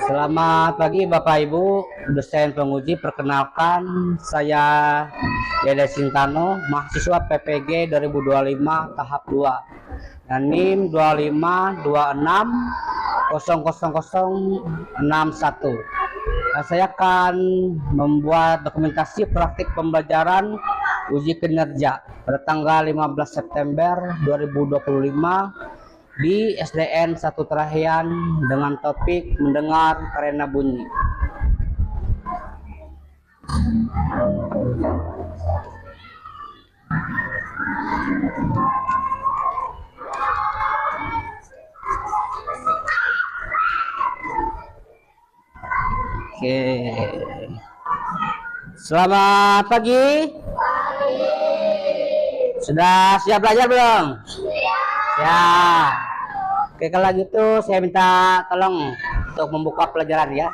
Selamat pagi Bapak Ibu dosen penguji. Perkenalkan, saya Dede Sintano, mahasiswa PPG 2025 tahap 2 dan NIM 2526000061. Saya akan membuat dokumentasi praktik pembelajaran uji kinerja pada tanggal 15 September 2025 di SDN 1 Trahian dengan topik mendengar karena bunyi. Oke. Selamat pagi. Sudah siap belajar belum? Ya. Oke, kalau gitu saya minta tolong untuk membuka pelajaran ya.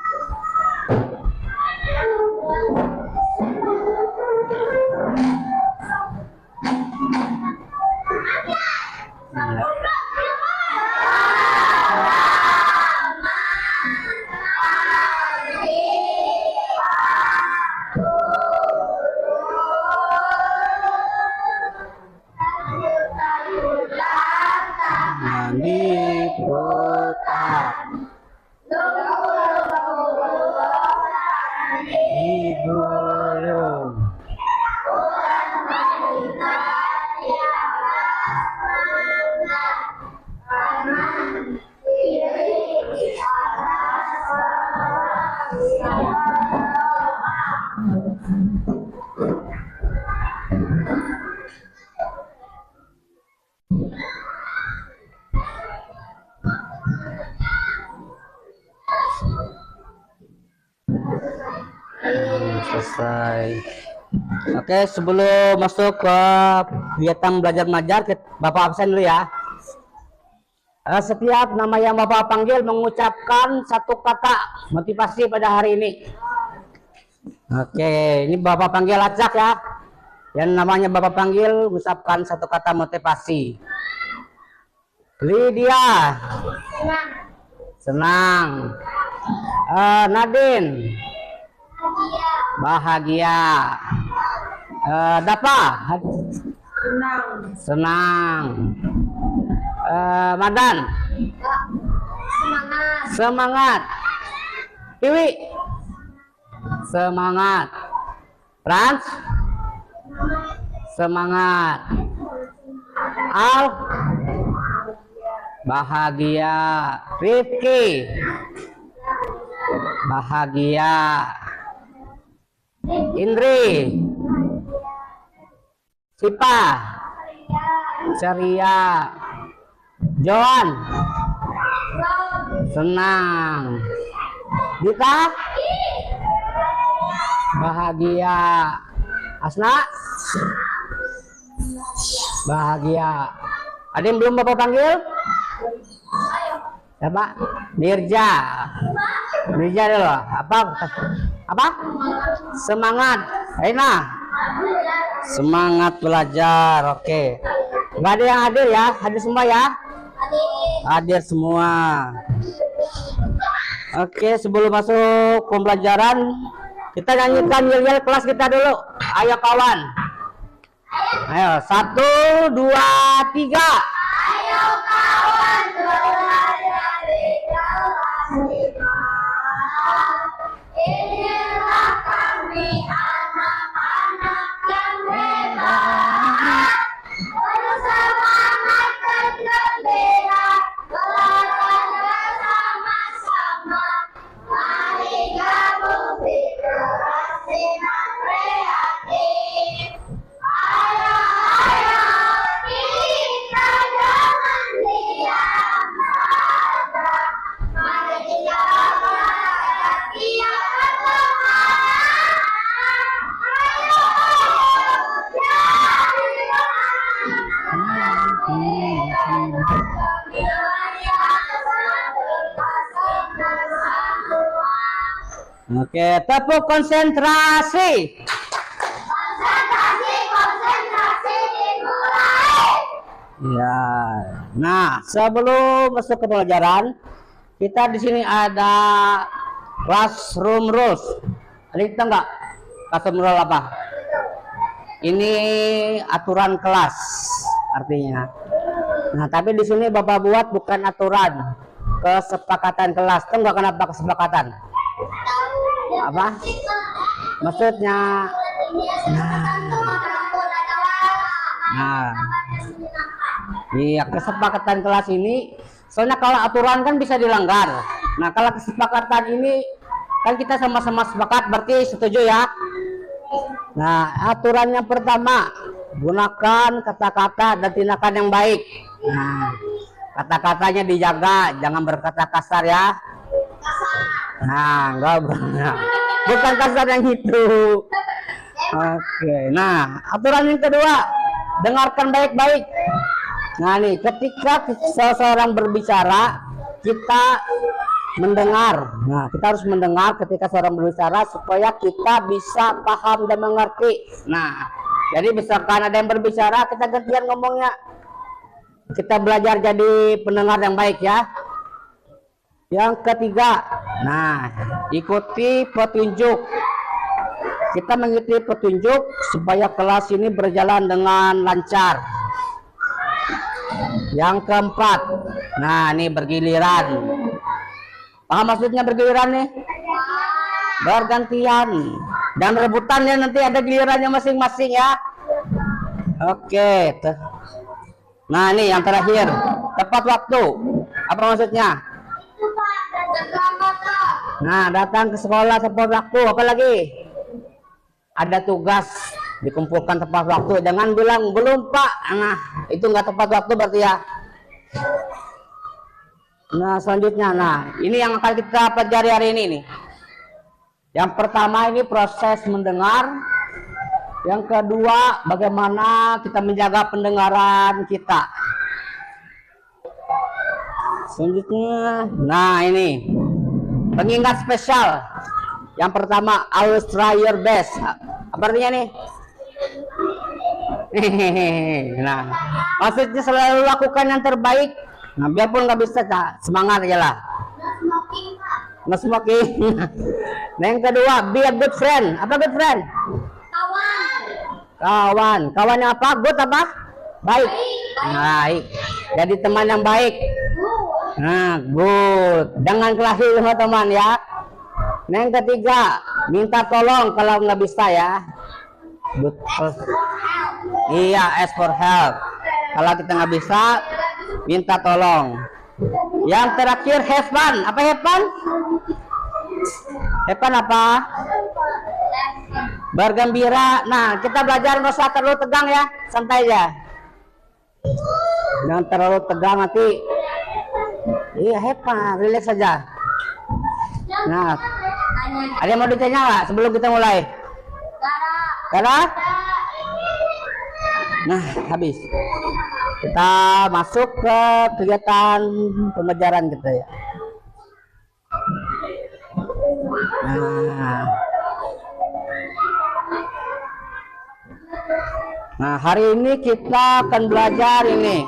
Selesai. Oke, sebelum masuk ke kegiatan belajar mengajar, Bapak absen dulu ya. Setiap nama yang Bapak panggil mengucapkan satu kata motivasi pada hari ini. Oke, ini Bapak panggil acak ya. Yang namanya Bapak panggil mengucapkan satu kata motivasi. Lydia. Senang. Nadine. Bahagia. Dapa. Senang. Madan. Semangat. Iwi. Semangat. Frans. Semangat. Al. Bahagia. Rifki. Bahagia. Indri. Sipa. Ceria. Johan. Senang. Dita. Bahagia. Asna. Bahagia. Ada yang belum Bapak panggil? Siapa? Nirja. Nirja dulu. Apa? Semangat. Aina. Semangat belajar. Oke. Nggak ada yang hadir ya? Hadir semua ya? Hadir semua. Oke, sebelum masuk pembelajaran, kita nyanyikan yel-yel kelas kita dulu. Ayo kawan. Ayo, 1, 2, 3. Ayo kawan, belajar di kelas 5. Inilah kami anak-anak yang hebat. Bersemangat dan gembira, belajar bersama-sama. Mari gabung di kelas 5 kreatif. Ayo, kita jangan diam saja. Mari kita belajar tiap semangat. Ayo, Oke, tepuk konsentrasi. Konsentrasi dimulai. Ya. Nah, sebelum masuk ke pelajaran, kita di sini ada classroom rules. Ada kita enggak? Classroom rule apa? Ini aturan kelas artinya. Nah, tapi di sini Bapak buat bukan aturan, kesepakatan kelas. Tahu nggak kenapa kesepakatan? Apa? Maksudnya? Nah, iya, kesepakatan kelas ini, soalnya kalau aturan kan bisa dilanggar. Nah, kalau kesepakatan ini kan kita sama-sama sepakat, berarti setuju ya. Nah, aturan yang pertama, gunakan kata-kata dan tindakan yang baik. Nah, kata-katanya dijaga, jangan berkata kasar ya. Nah, enggak, bukan kasar yang itu. Oke, nah aturan yang kedua, dengarkan baik-baik. Nah nih, ketika seseorang berbicara, kita mendengar. Nah, kita harus mendengar ketika seorang berbicara supaya kita bisa paham dan mengerti. Nah, jadi misalkan ada yang berbicara, kita gantian ngomongnya. Kita belajar jadi pendengar yang baik ya. Yang ketiga, nah, ikuti petunjuk. Kita mengikuti petunjuk supaya kelas ini berjalan dengan lancar. Yang keempat, nah ini bergiliran. Paham maksudnya bergiliran nih? Bergantian dan rebutan ya, nanti ada gilirannya masing-masing ya. Oke. Nah ini yang terakhir, tepat waktu. Apa maksudnya? Nah, datang ke sekolah tepat waktu. Apa lagi? Ada tugas dikumpulkan tepat waktu, jangan bilang belum Pak. Nah, itu nggak tepat waktu berarti ya. Nah, selanjutnya, nah ini yang akan kita pelajari hari ini nih. Yang pertama ini proses mendengar. Yang kedua, bagaimana kita menjaga pendengaran kita. Selanjutnya, nah ini pengingat spesial. Yang pertama, always try your best. Apa artinya nih? Nah, maksudnya selalu lakukan yang terbaik. Nah, biarpun nggak bisa, semangat aja lah. No smoking. Nah, yang kedua, be a good friend. Apa good friend? Kawan. Kawannya apa? Good apa? Baik. Baik. Jadi teman yang baik. Nah, good. Jangan kelahi sama teman ya. Nah, yang ketiga, minta tolong kalau nggak bisa ya. Good. Iya, ask for help. Kalau kita nggak bisa, minta tolong. Yang terakhir, have fun. Apa have fun? Have fun apa? Bergembira. Nah, kita belajar nggak usah terlalu tegang ya, santai aja. Jangan terlalu tegang nanti. Iya, have fun, relax saja. Nah, ada yang mau ditanya nggak sebelum kita mulai? Karena? Nah, habis. Kita masuk ke kegiatan pembelajaran kita ya. Nah, hari ini kita akan belajar ini.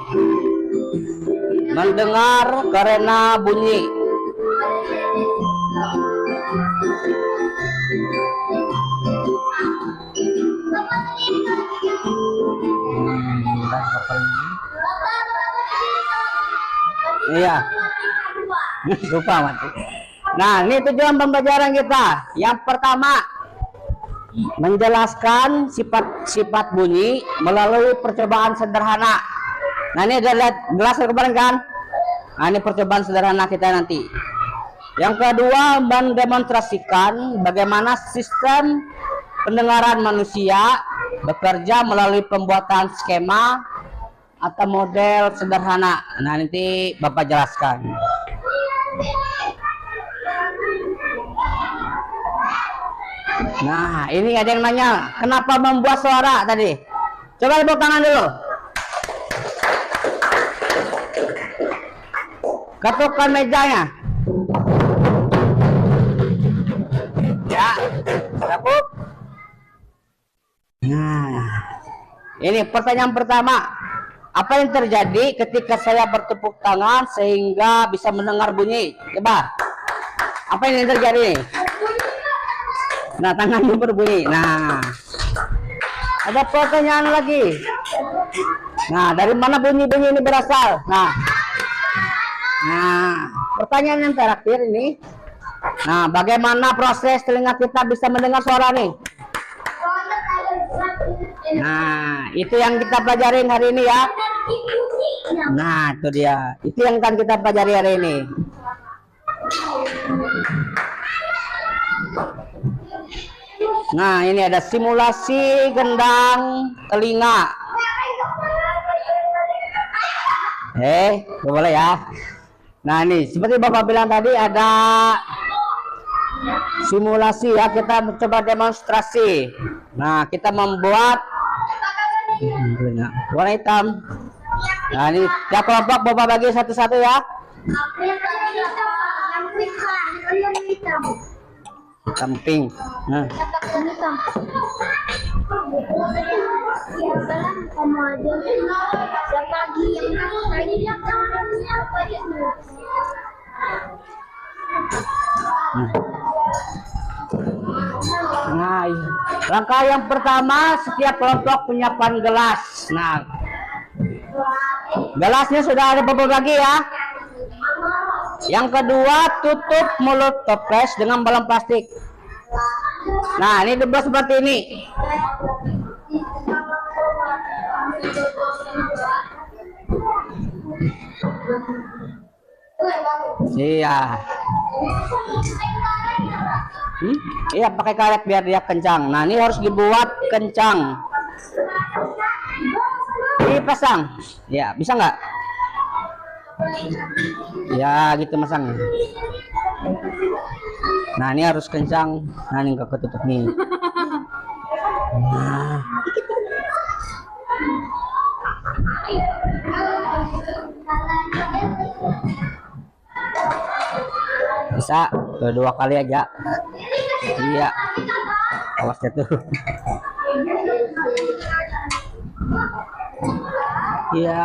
Mendengar karena bunyi. Iya. Lupa mati. Nah, ini tujuan pembelajaran kita. Yang pertama, menjelaskan sifat-sifat bunyi melalui percobaan sederhana. Nah, ini udah lihat jelas kemarin kan? Nah, ini percobaan sederhana kita nanti. Yang kedua, mendemonstrasikan bagaimana sistem pendengaran manusia bekerja melalui pembuatan skema atau model sederhana. Nah, nanti Bapak jelaskan. Nah, ini ada yang nanya, kenapa membuat suara tadi? Coba tepuk tangan dulu. Ketukkan mejanya. Ya, cukup. Nah, ini pertanyaan pertama. Apa yang terjadi ketika saya bertepuk tangan sehingga bisa mendengar bunyi? Coba. Apa yang terjadi? Nah, tangannya berbunyi. Nah, ada pertanyaan lagi. Nah, dari mana bunyi-bunyi ini berasal? Nah, pertanyaan yang terakhir ini. Nah, bagaimana proses telinga kita bisa mendengar suara nih? Nah, itu yang kita pelajarin hari ini ya. Nah, itu dia. Itu yang akan kita pelajari hari ini. Nah, ini ada simulasi gendang telinga. Boleh ya. Nah, ini seperti Bapak bilang tadi ada simulasi ya, kita mencoba demonstrasi. Nah, kita membuat warna hitam. Nah, ini ya kelompok Bapak bagi satu-satu ya. Samping. Nah. Nah, langkah yang pertama, setiap kelompok menyiapkan gelas. Nah, gelasnya sudah ada berbagi ya. Yang kedua, tutup mulut toples dengan balon plastik. Nah, ini dibuat seperti ini. Iya. Iya, pakai karet biar dia kencang. Nah, ini harus dibuat kencang. Dipasang. Ya, bisa nggak? Ya, gitu masang. Nah, ini harus kencang. Nah, ini nggak ketutup nih. Nah. Bisa kedua kali aja. Iya, awasnya tuh. Iya,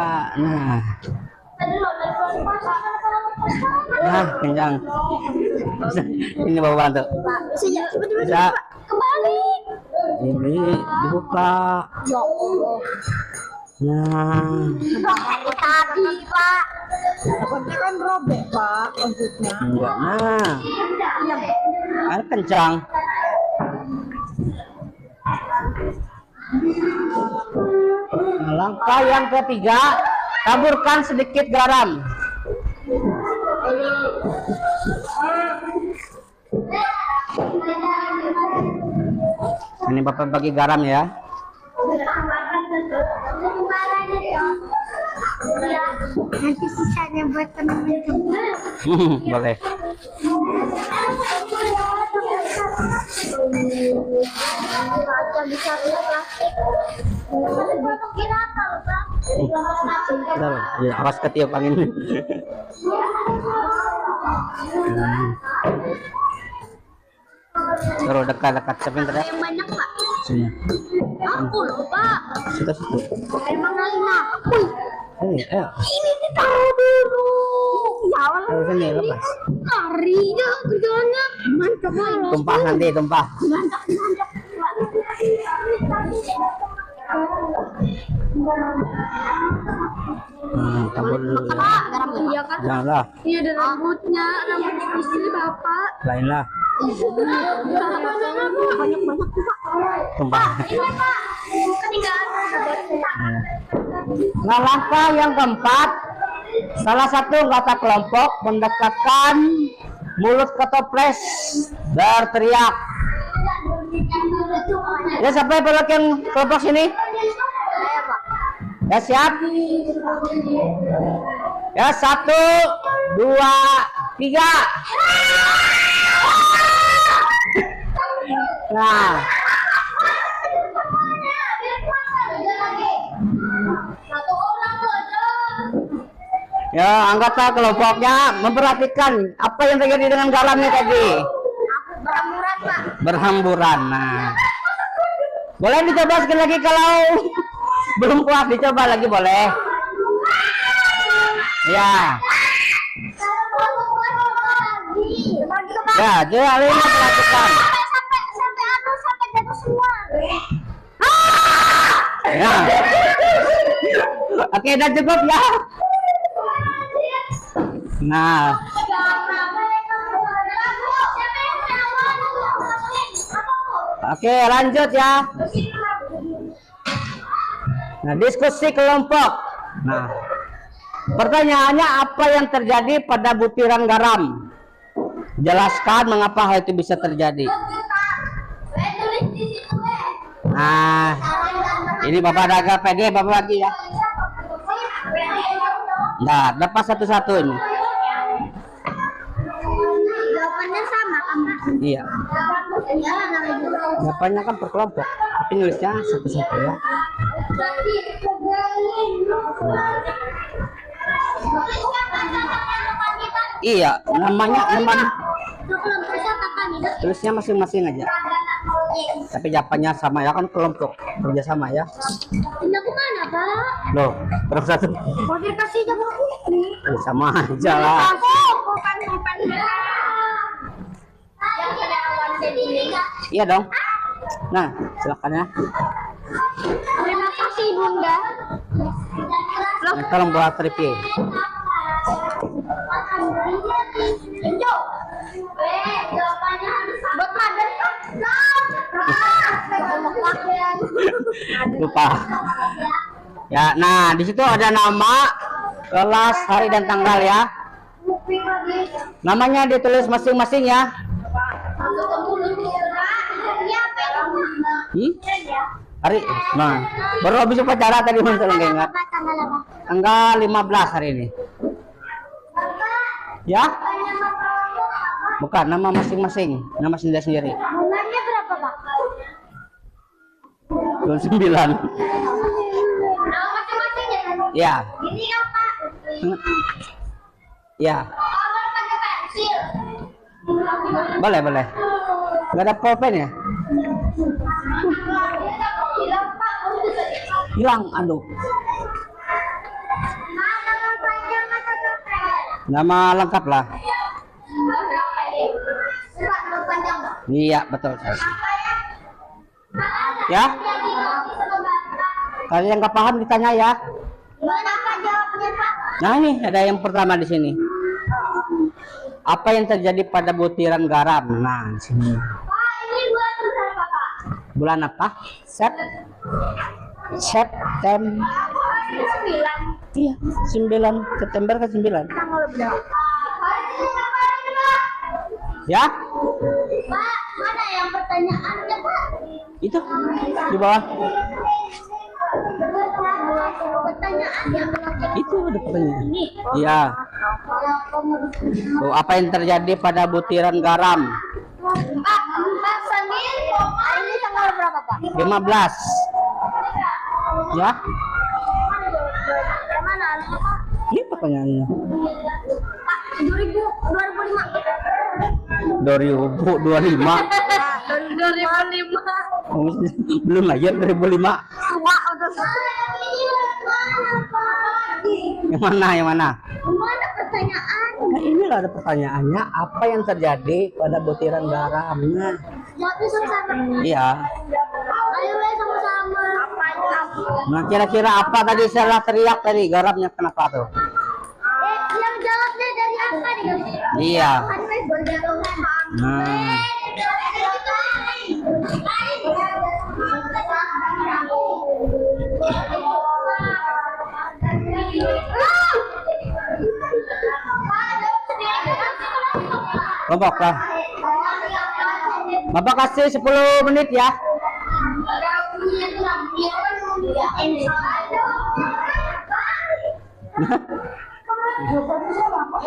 nah kencang. Ini bawa bantu. Bisa. Ini dibuka. Nah, Tadi Pak. Takutnya kan robek Pak, maksudnya. enggak. Nah, kencang. Nah, langkah yang ketiga, taburkan sedikit garam. Ini Bapak bagi garam ya. Nanti sisanya buat teman-teman. Boleh. Bisa plastik. Kira kalau Bentar, ya, awas ketiup angin. Terus dekat-dekat sebentar ya. yang banyak Pak. Sini. Aku loh Pak. Situ. Emang Alina. Ayo. Ini ditaruh dulu. Ya Allah. Ayo sini lepas. Larinya kerjanya mantap banget. Tumpah nanti, tumpah. Mantap. Campur dulu. Pak, garam iya kan? Janganlah, Ini ada rambutnya, rambut istri Bapak. lain lah. Banyak-banyak Pak. Tumpah. Ini Pak. Ketinggalan. Nah, langkah yang keempat, salah satu anggota kelompok mendekatkan mulut ke toples, berteriak. Ya, siapa yang peluk yang kelompok sini? Saya Pak. Ya, siap. Ya, 1, 2, 3. Nah, ya, anggota kelompoknya memperhatikan apa yang terjadi dengan garamnya tadi. Berhamburan Pak. Berhamburan. Nah, boleh dicoba sekali lagi kalau belum puas, dicoba lagi boleh. Ya. Ya, jadi Alina perhatikan. Sampai jatuh semua. Ya. Oke, udah cukup ya. Nah, oke lanjut ya. Nah, diskusi kelompok. Nah, pertanyaannya apa yang terjadi pada butiran garam? Jelaskan mengapa hal itu bisa terjadi. Nah, ini Bapak ada agak pede, Bapak lagi ya. Nah, dapat satu-satu ini. Jawabannya sama kan, Pak? Iya. Iya, namanya juga. Jawabannya kan per kelompok, tapi nulisnya satu-satu ya. Iya, namanya tulisnya masing-masing aja. Tapi jawabannya sama ya, kan kelompok kerja sama ya. Pindah ke mana, Pak? Loh, berapa satu? Mau dikasih jawab aku? Sama aja lah. Bukan. Iya dong. Nah, silakan ya. Terima kasih, Bunda. Nah, tolong buat review. Buat madan kan? Lupa. Ya, nah di situ ada nama, kelas, hari dan tanggal ya. Namanya ditulis masing-masing ya. Hari, nah, baru habis upacara tadi Mas nggak ingat. Tanggal 15 hari ini. Ya? Bukan, nama masing-masing, nama sendiri-sendiri. Bulannya berapa, Pak? 29. Nama masing-masing ya? Ya. Ini kan, Pak. Ya. Kalau pakai pensil. Boleh, boleh. Nggak ada pulpen ya? Hilang, aduh. Nama lengkap lah. Iya, betul. Ya? Kalau yang nggak paham ditanya ya. Nah, ini ada yang pertama di sini. Apa yang terjadi pada butiran garam? Nah, di sini. Bulan apa? September. Iya, 9 September ke 9. Ya? Pak, mana yang pertanyaannya, Pak? Itu di bawah. Pertanyaannya Itu ada pertanyaan. Iya. Tuh, apa yang terjadi pada butiran garam? Pak, Samil, hari ini tanggal berapa, Pak? 15. Ya? Mana anaknya, Pak? Ini pertanyaannya. Pak, 2005. 2025. 2005. Oh, belum lahir 2005. Tua udah. Yang mana? Yang mana? Mana pertanyaan? Nah, inilah ada pertanyaannya. Apa yang terjadi pada butiran garam? Nah, Jawabnya sama-sama. iya. Ayo, sama-sama. Nah, kira-kira apa tadi saya teriak tadi? Garamnya kenapa tuh? Yang jawabnya dari apa nih? Iya. Nah, kelompok lah. Bapak kasih 10 menit ya.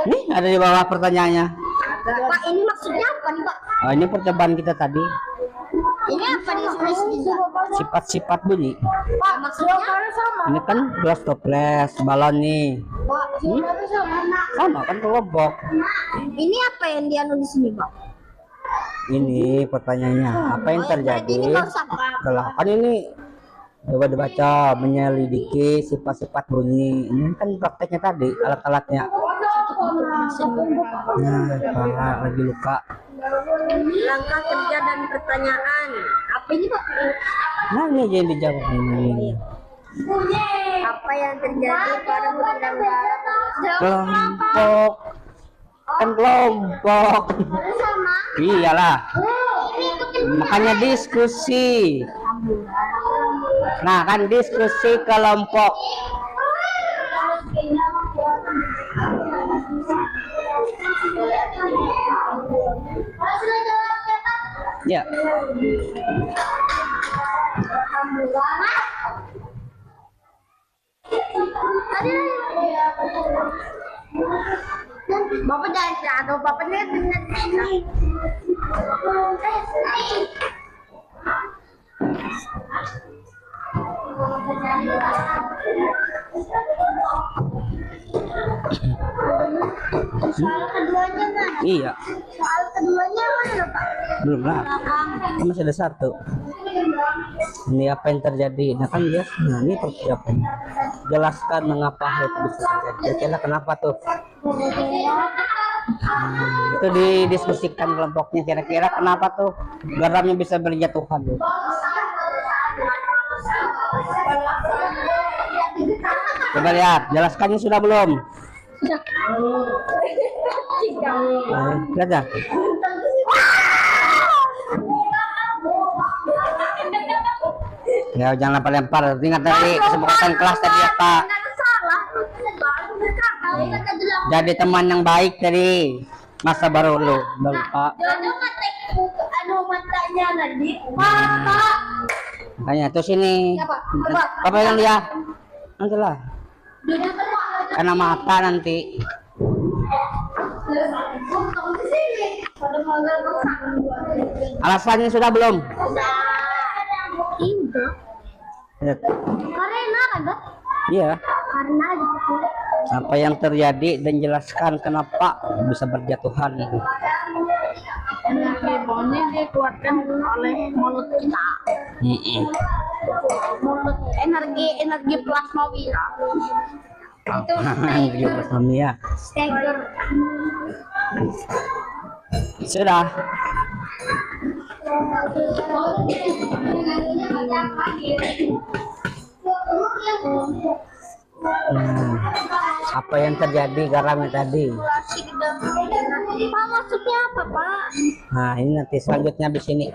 Nih ada di bawah pertanyaannya. Pak, ini maksudnya apa nih, Pak? Oh, ini percobaan kita tadi. Ini apa nih tulisnya? Sifat-sifat bunyi. Pak, maksudnya sama. Ini kan gelas toples, balon nih. Pak, Sama kan kelompok. ini apa yang dia nulis sini, Pak? Ini pertanyaannya, apa yang terjadi? Ini nggak usah, Pak. Setelah kan ini Coba dibaca, menyelidiki sifat-sifat bunyi. Ini kan prakteknya tadi, alat-alatnya. Nah, kepala lagi luka. Langkah kerja dan pertanyaan. Apa ini Pak? Nah, ini jadi dijawab ini. Apa yang terjadi pada penyelenggara? Kelompok. Kan kelompok. Sama. Iyalah. Makanya diskusi. Nah, kan diskusi kelompok. Ya. Bapak jangan jatuh, Bapak ini soal keduanya mana? Iya. Soal keduanya mana Pak? Belum lah. Kan masih ada satu. Ini apa yang terjadi? Nah kan dia, nah ini persiapan. Jelaskan mengapa hal itu bisa terjadi. Kira-kira kenapa tuh? Itu didiskusikan kelompoknya. Kira-kira kenapa tuh garamnya bisa berjatuhan tuh? Coba lihat, jelaskannya sudah belum? Lihat ya. Ya jangan lempar-lempar. Ingat tadi kesepakatan kelas tadi apa? Jadi teman yang baik dari masa baru lu, Pak. Makanya terus ini. Apa yang dia? Nanti lah. Karena mata nanti. Alasannya sudah belum? Karena kan, Pak? Iya. Karena Apa yang terjadi dan jelaskan kenapa bisa berjatuhan. energi bonnya dikeluarkan oleh mulut kita. Mulut energi plasma wira. Itu Ya. steger. Sudah. Apa yang terjadi garamnya tadi? Pak, maksudnya apa, Pak? Nah, ini nanti selanjutnya di sini.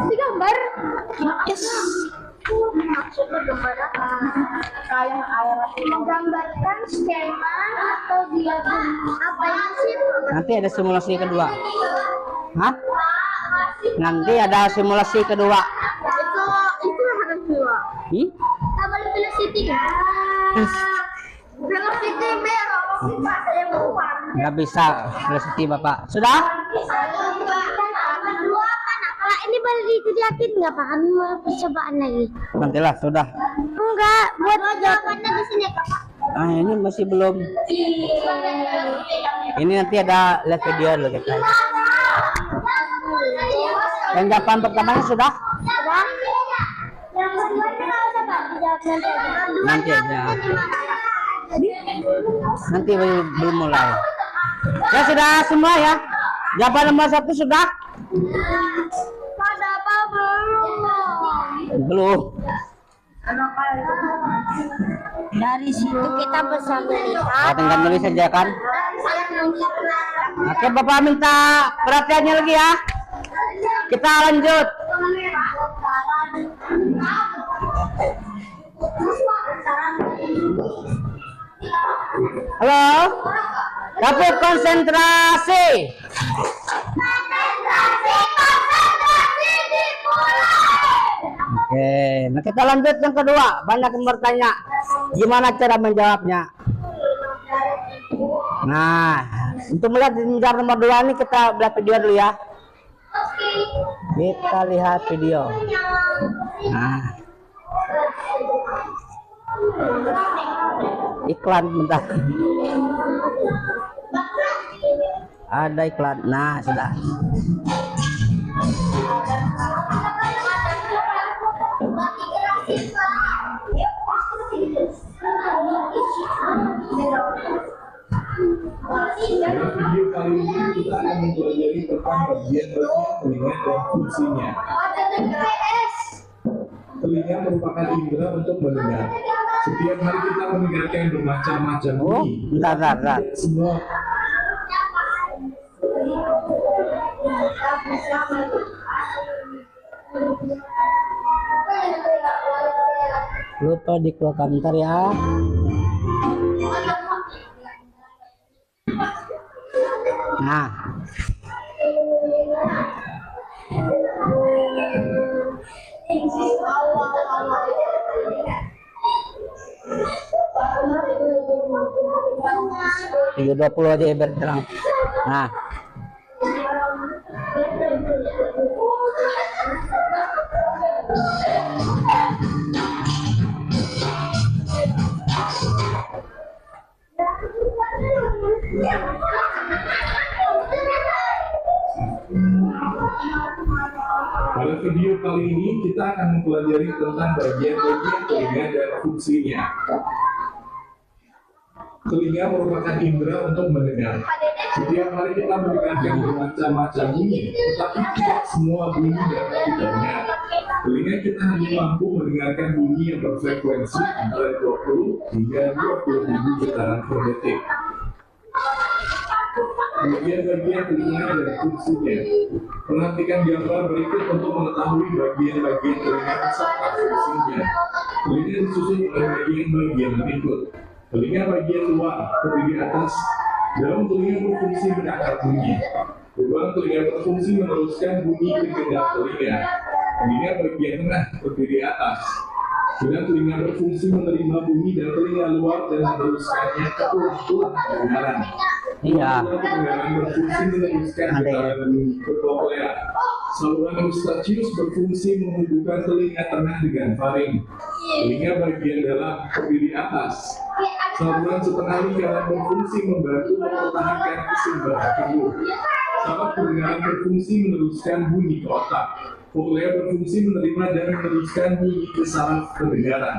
Digambar. Yes. Maksudnya gambar apa? Kayak air. Menggambarkan skema atau diagram apa yang sih? Nanti ada simulasi kedua. Hah? Nanti ada simulasi kedua. Itu harus dua. Sama velocity kan? Velocity merah. Nggak bisa velocity Bapak. Sudah? Pak, ini balik dilihatin nggak Pak? Kami mau percobaan lagi. Nantilah, sudah. Enggak, buat jawabannya di sini Pak. Ah, ini masih belum. Ini nanti ada lihat video dulu kita. Yang jawaban pertamanya sudah? Sudah? Yang keduanya nggak usah Pak, dijawab nanti aja. Nanti aja. Nanti belum mulai. Ya sudah semua ya. Jawaban nomor 1 sudah? Pada apa belum? Belum. Dari situ kita bisa melihat. Tinggal tulis saja kan. Oke, Bapak minta perhatiannya lagi ya. Kita lanjut. Halo. Dapur konsentrasi. Oke, nah kita lanjut yang kedua. Banyak yang bertanya, gimana cara menjawabnya? Nah, untuk melihat jenjang nomor 2 ini kita lihat video dulu ya. Kita lihat video. Nah, iklan bentar. Ada iklan. Nah, sudah. Dalam video kali ini kita akan mempelajari tentang bagian-bagian telinga dan fungsinya. Telinga merupakan indera untuk mendengar. Setiap hari kita mendengarkan bermacam-macam Oh, bunyi. bentar. Tidak semua Lupa dikeluarkan bentar ya. Nah, tiga 20 aja biar terang. Nah, pada video kali ini kita akan mempelajari tentang bagian-bagian telinga dan fungsinya. Telinga merupakan indera untuk mendengar. Setiap hari kita mendengarkan bermacam-macam bunyi, tetapi tidak semua bunyi dapat kita dengar. Telinga kita hanya mampu mendengarkan bunyi yang berfrekuensi antara 20 hingga 20.000 getaran per detik. Bagian-bagian telinga dan fungsinya. Perhatikan gambar berikut untuk mengetahui bagian-bagian telinga beserta fungsinya. Telinga disusun oleh bagian-bagian berikut. Telinga bagian luar terdiri atas. Daun telinga berfungsi menangkap bunyi. Lubang telinga berfungsi meneruskan bunyi ke gendang telinga. Telinga bagian tengah terdiri atas. Gendang telinga berfungsi menerima bunyi dan telinga luar dan meneruskannya ke tulang-tulang pendengaran. iya. Pendengaran berfungsi meneruskan getaran bunyi ke koklea. Saluran eustachius berfungsi menghubungkan telinga tengah dengan faring. Telinga bagian dalam terdiri atas. Saluran setengah lingkaran berfungsi membantu mempertahankan keseimbangan tubuh. Saraf pendengaran berfungsi meneruskan bunyi ke otak. Koklea berfungsi menerima dan meneruskan bunyi ke saraf pendengaran.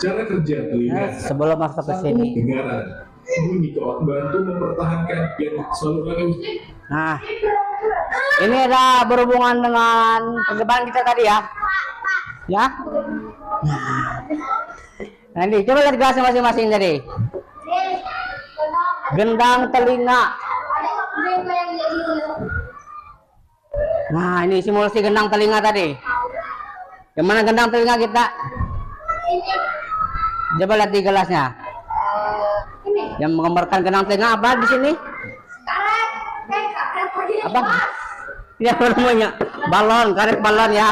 Cara kerja telinga. Sebelum masuk ke sini. Pendengaran. Bunyi ke otak bantu mempertahankan saluran. Nah, ini ada berhubungan dengan percobaan kita tadi ya. Ya. Nah, ini coba lihat gelasnya masing-masing tadi. Gendang telinga. Nah, ini simulasi gendang telinga tadi. Yang mana gendang telinga kita? Coba lihat di gelasnya. Yang menggambarkan gendang telinga apa di sini? Apa? Ya namanya balon, karet balon ya.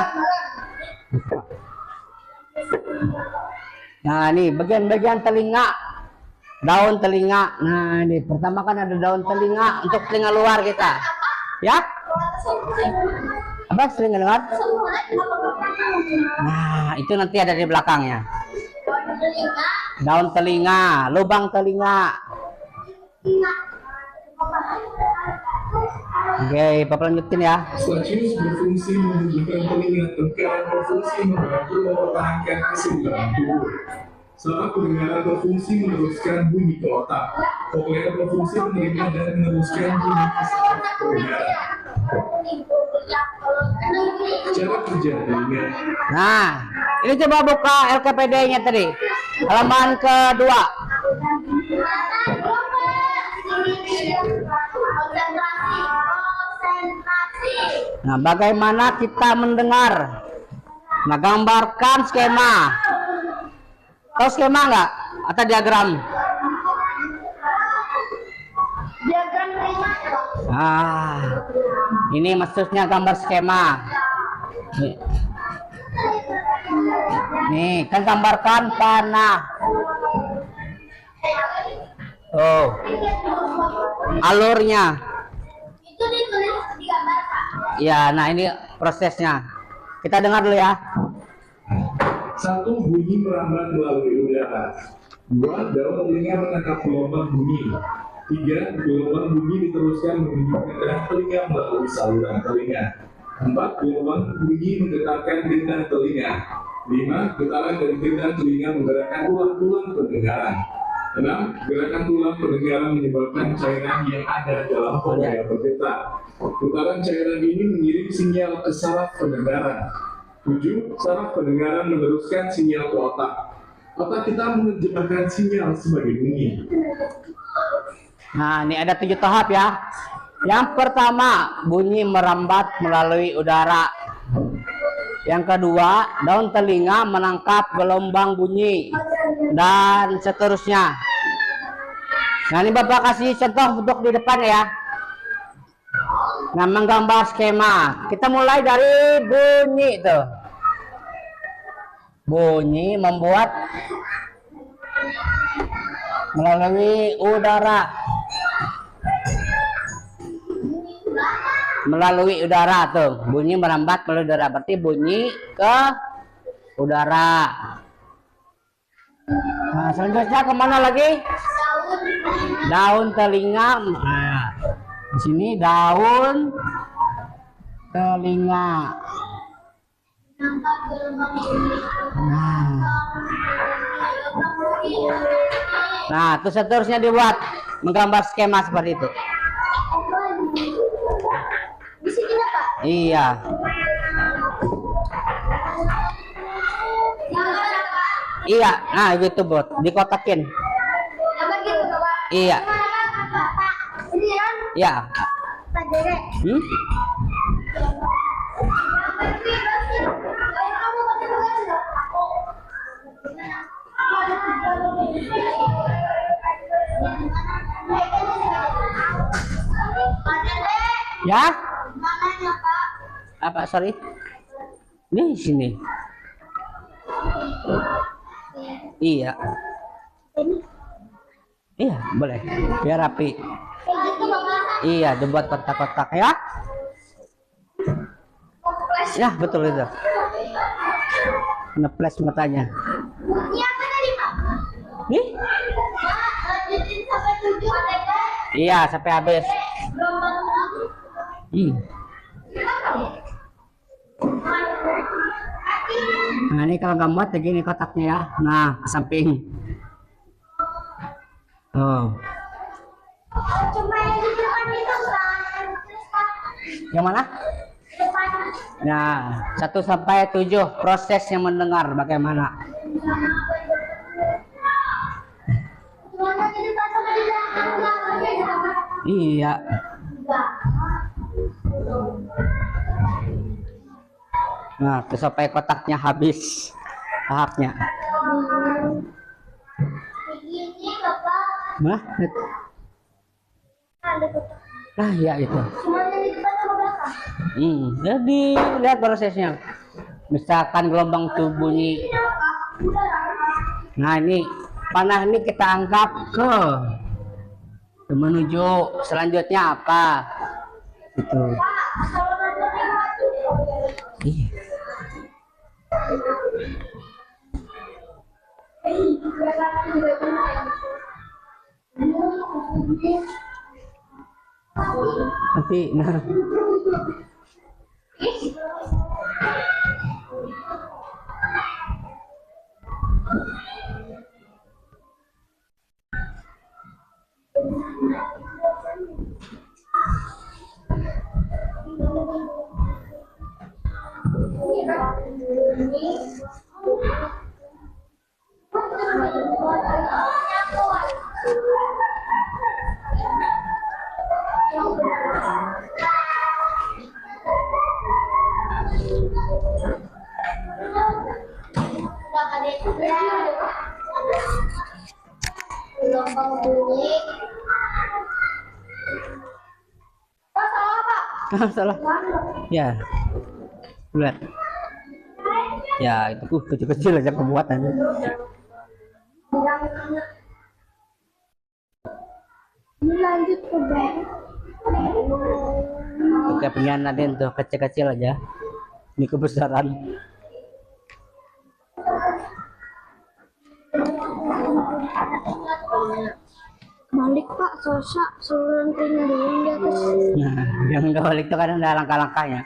Nah, ini bagian-bagian telinga. Daun telinga. Nah, ini pertama kan ada daun telinga untuk telinga luar kita. Ya? Apa sering dengar? Nah, itu nanti ada di belakangnya. Daun telinga, lubang telinga. Oke, Papa lanjutin ya. Eustachius berfungsi menghubungkan telinga, tengkorak berfungsi membantu mempertahankan keseimbangan tubuh. Saraf pendengaran berfungsi meneruskan bunyi ke otak. Koklea berfungsi menerima dan meneruskan bunyi ke saraf pendengaran. Cara kerja telinga. Nah, ini coba buka LKPD-nya tadi. Halaman kedua. Nah, bagaimana kita mendengar? Nah, gambarkan skema. Tahu skema nggak? Atau diagram? Diagram prima. Ah, ini maksudnya gambar skema. Nih, kan gambarkan panah. Oh, alurnya. Itu ditulis digambarkan. Ya, nah ini prosesnya. Kita dengar dulu ya. 1. Bunyi merambat melalui udara. 2. Daun telinga menangkap gelombang bunyi. 3. Gelombang bunyi diteruskan menuju gendang telinga melalui saluran telinga. 4. Gelombang bunyi menggetarkan gendang telinga. 5. Getaran dari gendang telinga menggerakkan tulang-tulang pendengaran. 6. Gerakan tulang pendengaran menyebabkan cairan yang ada dalam kornea bergetar. Putaran cairan ini mengirim sinyal ke saraf pendengaran. 7. Saraf pendengaran meneruskan sinyal ke otak. Otak kita menerjemahkan sinyal sebagai bunyi. Nah, ini ada 7 tahap ya. Yang pertama, bunyi merambat melalui udara. Yang kedua, daun telinga menangkap gelombang bunyi dan seterusnya. Nah, ini Bapak kasih contoh untuk di depan ya. Nah, menggambar skema. Kita mulai dari bunyi tuh. Bunyi membuat melalui udara. Melalui udara tuh, bunyi merambat melalui udara, berarti bunyi ke udara. Nah, selanjutnya kemana lagi? Daun telinga. Nah, di sini daun telinga. Nah, terus seterusnya dibuat menggambar skema seperti itu. Di sini Pak. Iya. Iya, nah gitu buat dikotakin. Gambar gitu Pak. Iya. Pak. Ini kan Iya. Pak Dede. Hmm? Ya? Mananya Pak? Apa sorry? Di sini. Iya. Iya, boleh. Biar rapi. Kayak gitu Bapak. Iya, dibuat kotak-kotak ya. Ya, betul itu. Ngeflash matanya. Ini apa tadi Pak? Nih? Pak, lanjutin sampai 7 Pak. Iya, sampai habis. Nah, ini kalau gambar begini kotaknya ya. Nah, ke samping. Oh. Cuma yang di depan itu Pak. Yang mana? Depan. Nah, 1 sampai 7 proses yang mendengar bagaimana? Cuma di depan sama di belakang. Iya. Nah, terus sampai kotaknya habis tahapnya. Begini Bapak. Nah, Ada kotak. nah ya itu. Cuma yang di depan sama belakang. Jadi lihat prosesnya. Misalkan gelombang itu bunyi. Nah, ini panah ini kita anggap ke menuju selanjutnya apa? Itu. Iya. Nanti nah. Gelombang bunyi. Pak, salah Pak. Salah. Ya. Lihat. Ya, itu kecil-kecil aja pembuatannya. Ini lanjut ke bawah. Oke, punya Nadine tuh kecil-kecil aja. Ini kebesaran. Balik Pak, sosa saluran telinga dulu yang di atas. Nah, yang nggak balik itu kadang ada langkah-langkahnya.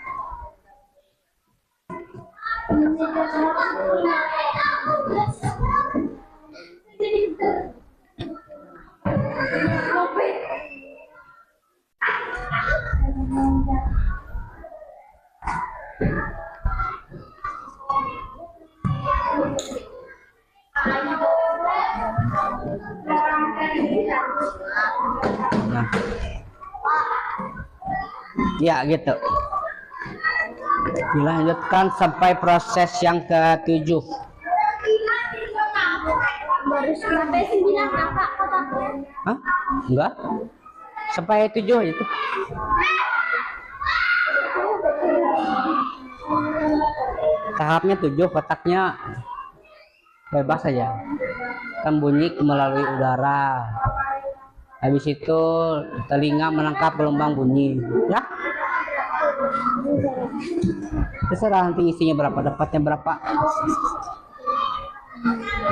Nah. Ya gitu. Dilanjutkan sampai proses yang ke-7. Baru sampai 9 Kak kotaknya. Hah? Enggak. Sampai 7 itu. Tahapnya 7, kotaknya bebas saja. Kan bunyi melalui udara. Habis itu telinga menangkap gelombang bunyi, ya. Terserah nanti isinya berapa, dapatnya berapa.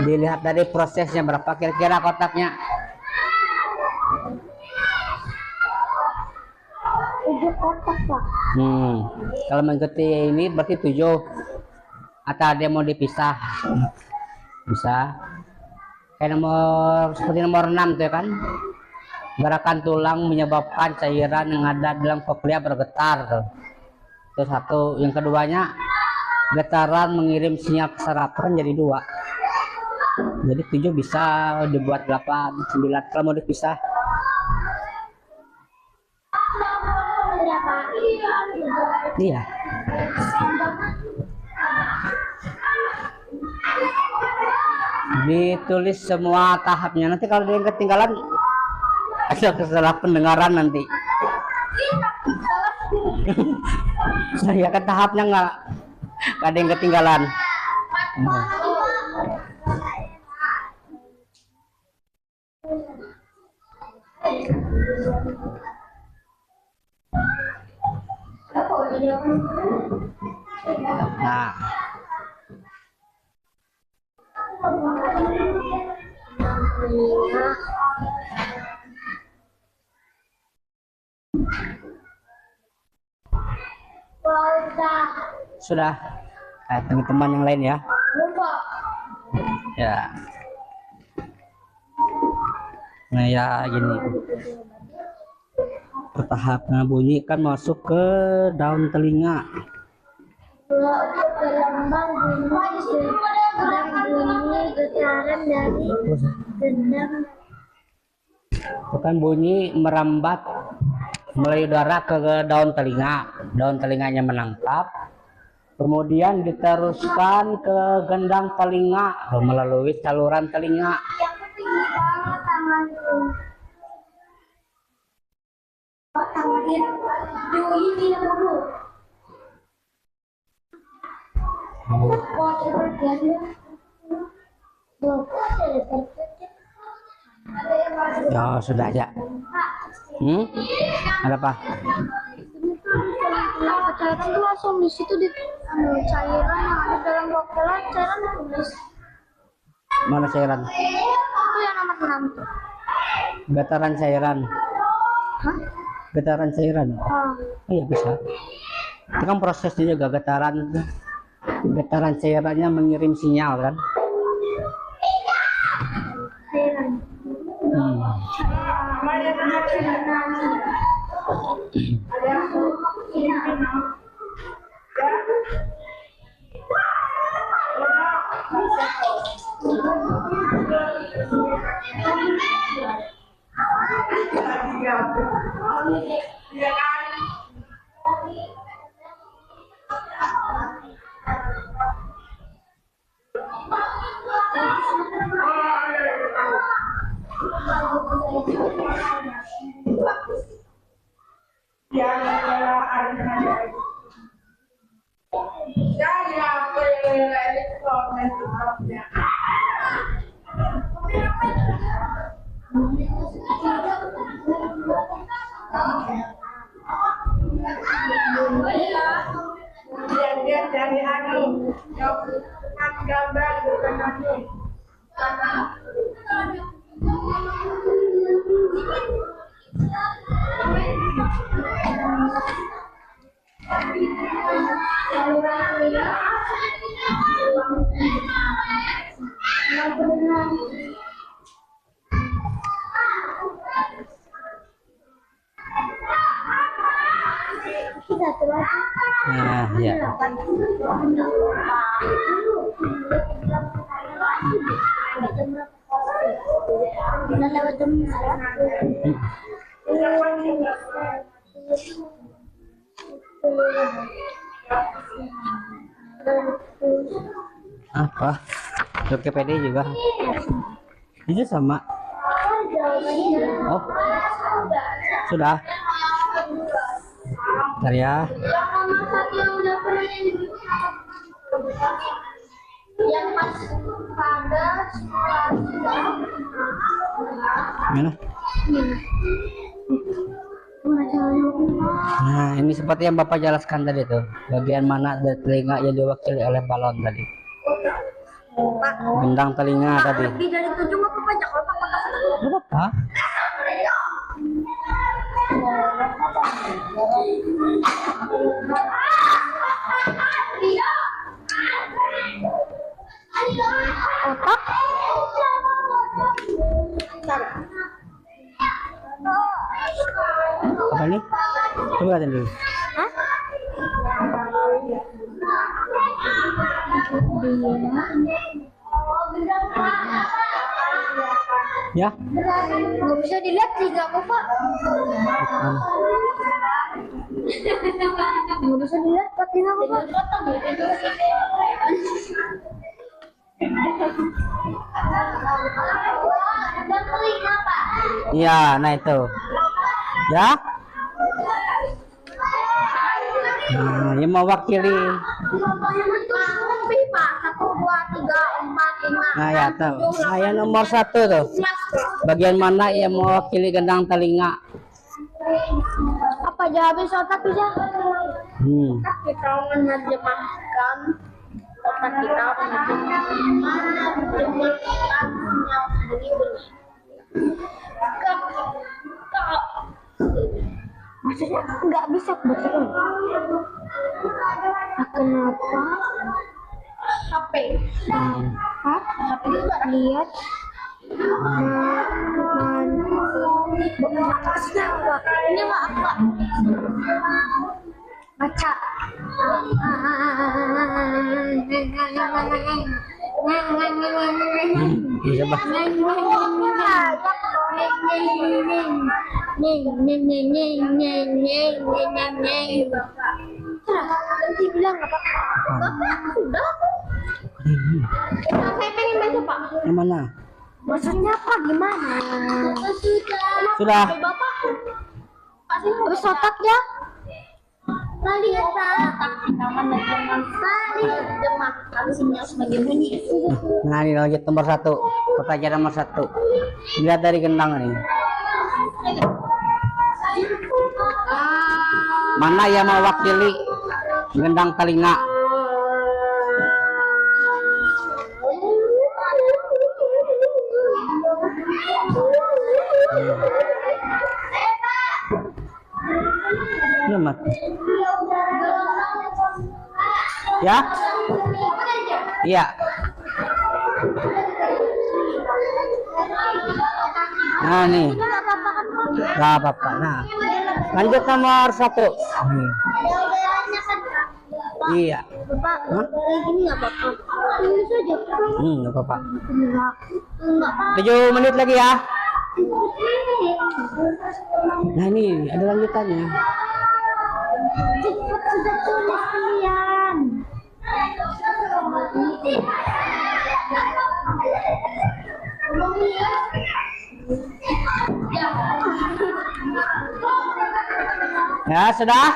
Dilihat dari prosesnya berapa kira-kira kotaknya. 7 kotak Pak. Kalau mengikuti ini berarti 7. Atau ada yang mau dipisah? Bisa. Kayak seperti nomor 6 tuh kan. Gerakan tulang menyebabkan cairan yang ada dalam koklea bergetar. Itu satu. Yang keduanya, getaran mengirim sinyal ke saraf, kan jadi 2. Jadi 7 bisa dibuat 8, 9 kalau mau dipisah. Iya. Ditulis semua tahapnya. Nanti kalau ada yang ketinggalan, ada kesalahan pendengaran nanti. Saya kan tahapnya nggak ada yang ketinggalan. Nah, sudah. Teman-teman yang lain ya. Ya. Nah ya gini. Pertahapnya bunyi kan masuk ke daun telinga. Gelombang bunyi getaran dari gendang. Bukan bunyi merambat melalui udara ke daun telinga. Daun telinganya menangkap, kemudian diteruskan ke gendang telinga melalui saluran telinga. Yang ketinggi banget tanganku. Tangannya ini dulu. Ya sudah aja. Ada apa? Cairan tuh langsung di situ di cairan yang ada dalam bokelan cairan tulis. Mana cairan? Itu yang nomor 6 tuh. Getaran cairan. Hah? Getaran cairan. Oh. Iya bisa. Itu kan prosesnya juga getaran. Getaran cairannya mengirim sinyal kan. Cairan. Dia dari anu, yang gambar bukan anu. Nah, ya. Jam berapa? Udah lewat jam Apa? Wikipedia juga. Itu sama. Oh, sudah. Bentar ya. Yang pas pada Mana? Nah, ini seperti yang Bapak jelaskan tadi tuh. Bagian mana dari telinga yang diwakili oleh balon tadi? Gendang telinga tadi. lebih dari 7 nggak apa-apa aja kalau tak Apa? otak Apa nih? Coba lihatin dulu. Ya. nggak bisa dilihat sih nggak apa-apa Bukan. nggak bisa dilihat pakai apa-apa dan telinga pak Iya, nah itu. Ya. Nah, yang mewakili. lebih pak 1, 2, 3, 4, 5. Nah, ya tuh. Nah, yang nomor 1 tuh. Bagian mana yang mewakili gendang telinga? Apa aja habis otak bisa? Kita menerjemahkan otak kita menerjemahkan yang benih-benih. Maksudnya nggak bisa betul. Kenapa? HP. Hah? Lihat. Maksudnya apa? Ini mah apa? Baca. Bisa bah. Nanti bilang apa? Bapak udah. Saya pengen baca pak. Yang mana? Maksudnya apa gimana? Sudah. Bapak. Habis otak ya? Lihat otak kita menerjemahkan habis ini sebagai bunyi. Nah, ini lanjut nomor 1. Pertanyaan nomor 1. Lihat dari gendang nih. Mana yang mewakili gendang telinga? Selamat. Ya? Iya. Nah, nih. Gak apa-apa. Nah, lanjut nomor 1. Iya. Bapak, kayak gini nggak apa-apa. Ini saja. Gak apa-apa. Nggak apa. 7 menit lagi ya. Nah, ini ada lanjutannya. Cepat sudah tulis kalian. Ya, sudah.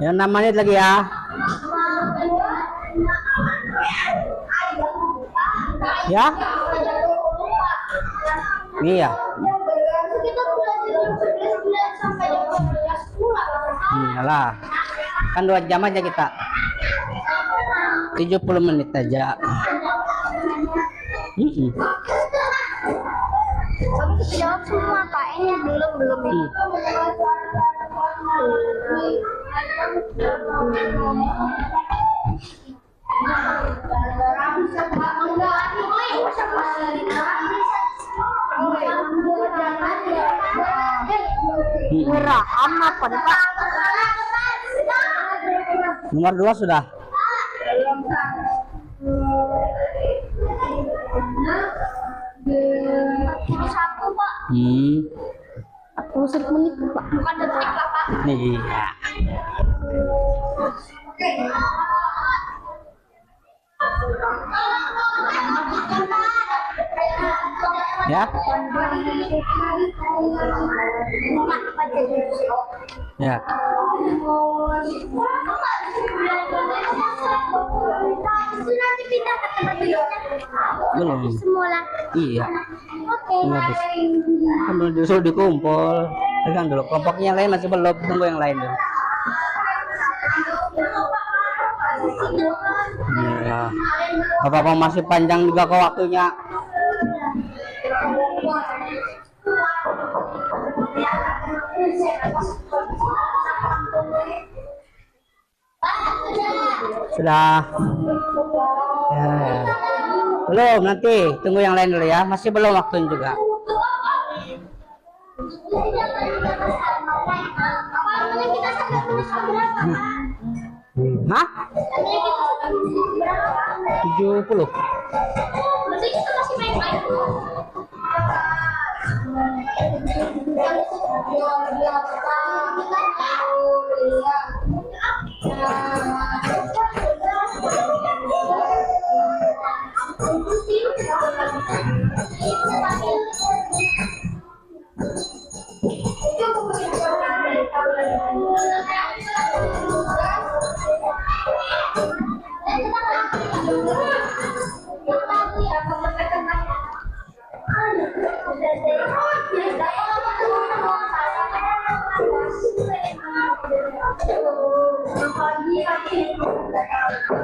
Ya, 6 menit lagi ya. Ya. Iya. Kita belajar jam 11 sampai jam 12 pulang. Iyalah. Kan 2 jam aja kita. 70 menit aja. Jawab semua Kak. Ini belum ini. Murah amat Pak. Nomor 2 sudah. Satu Pak. 40 menit Pak. Bukan detik lah Pak. Iya. Ya. Ya. Nanti pindah ke tempat Belum. semula. Iya. Oke. Habis. Kan belum disuruh dikumpul. Pegang dulu. Kelompoknya yang lain masih belum. Tunggu yang lain dulu. Iya. Bapak masih panjang juga kok waktunya. Sudah. Ya. Belum, nanti tunggu yang lain dulu ya. Masih belum waktunya juga. Hah? 70. Berarti kita masih main-main.